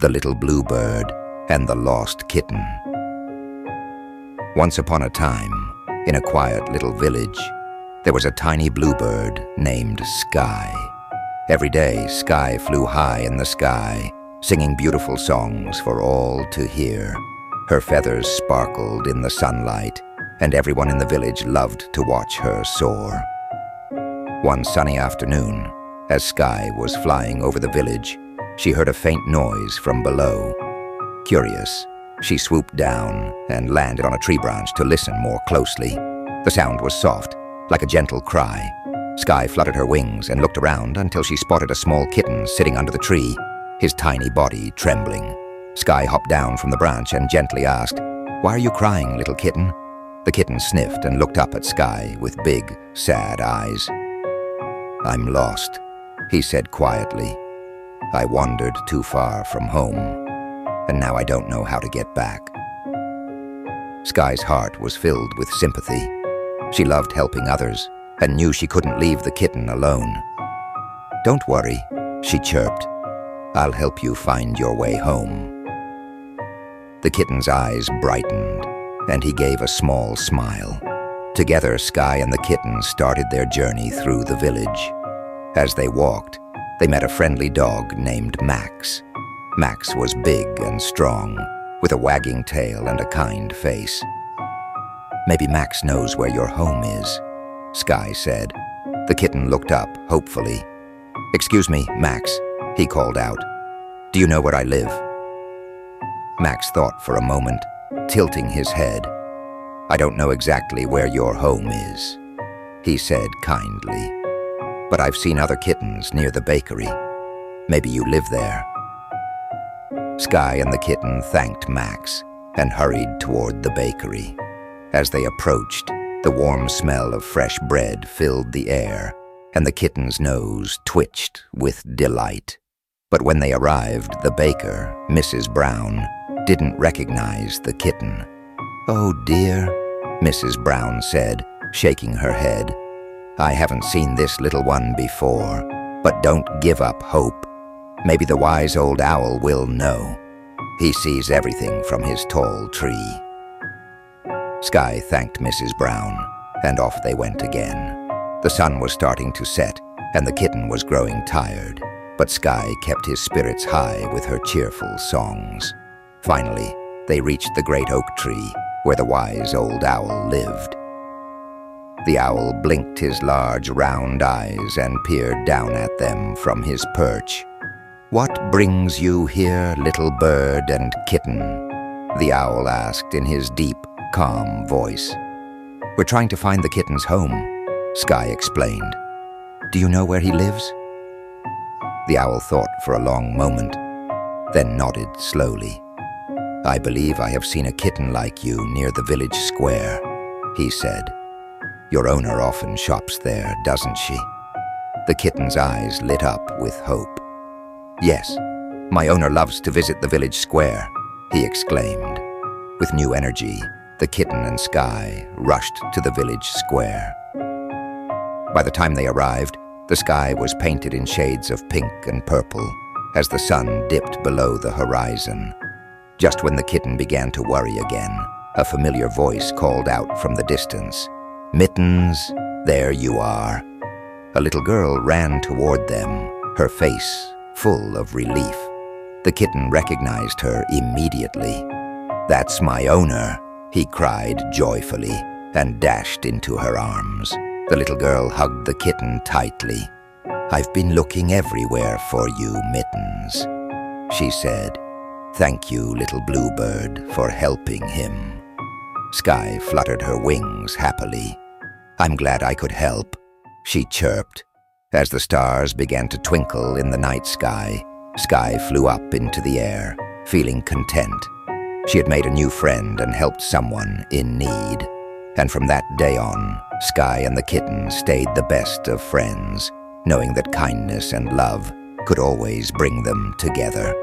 the Little Bluebird and the Lost Kitten. Once upon a time, in a quiet little village, there was a tiny bluebird named Sky. Every day, Sky flew high in the sky, singing beautiful songs for all to hear. Her feathers sparkled in the sunlight, and everyone in the village loved to watch her soar. One sunny afternoon, as Sky was flying over the village, she heard a faint noise from below. Curious, she swooped down and landed on a tree branch to listen more closely. The sound was soft, like a gentle cry. Sky fluttered her wings and looked around until she spotted a small kitten sitting under the tree, his tiny body trembling. Sky hopped down from the branch and gently asked, "Why are you crying, little kitten?" The kitten sniffed and looked up at Sky with big, sad eyes. "I'm lost," he said quietly. "I wandered too far from home, and now I don't know how to get back." Sky's heart was filled with sympathy. She loved helping others and knew she couldn't leave the kitten alone. "Don't worry," she chirped. "I'll help you find your way home." The kitten's eyes brightened, and he gave a small smile. Together, Sky and the kitten started their journey through the village. As they walked, they met a friendly dog named Max. Max was big and strong, with a wagging tail and a kind face. "Maybe Max knows where your home is," Sky said. The kitten looked up, hopefully. "Excuse me, Max," he called out. "Do you know where I live?" Max thought for a moment, tilting his head. "I don't know exactly where your home is," he said kindly. "But I've seen other kittens near the bakery. Maybe you live there." Sky and the kitten thanked Max and hurried toward the bakery. As they approached, the warm smell of fresh bread filled the air, and the kitten's nose twitched with delight. But when they arrived, the baker, Mrs. Brown, didn't recognize the kitten. "Oh dear," Mrs. Brown said, shaking her head. "I haven't seen this little one before, but don't give up hope. Maybe the wise old owl will know. He sees everything from his tall tree." Sky thanked Mrs. Brown, and off they went again. The sun was starting to set, and the kitten was growing tired, but Sky kept his spirits high with her cheerful songs. Finally, they reached the great oak tree where the wise old owl lived. The owl blinked his large round eyes and peered down at them from his perch. "What brings you here, little bird and kitten?" the owl asked in his deep, calm voice. "We're trying to find the kitten's home," Sky explained. "Do you know where he lives?" The owl thought for a long moment, then nodded slowly. "I believe I have seen a kitten like you near the village square," he said. "Your owner often shops there, doesn't she?" The kitten's eyes lit up with hope. "Yes, my owner loves to visit the village square," he exclaimed. With new energy, the kitten and Sky rushed to the village square. By the time they arrived, the sky was painted in shades of pink and purple as the sun dipped below the horizon. Just when the kitten began to worry again, a familiar voice called out from the distance, "Mittens, there you are." A little girl ran toward them, her face full of relief. The kitten recognized her immediately. "That's my owner," he cried joyfully and dashed into her arms. The little girl hugged the kitten tightly. "I've been looking everywhere for you, Mittens," she said. "Thank you, Little Bluebird, for helping him." Sky fluttered her wings happily. "I'm glad I could help," she chirped. As the stars began to twinkle in the night sky, Sky flew up into the air, feeling content. She had made a new friend and helped someone in need. And from that day on, Sky and the kitten stayed the best of friends, knowing that kindness and love could always bring them together.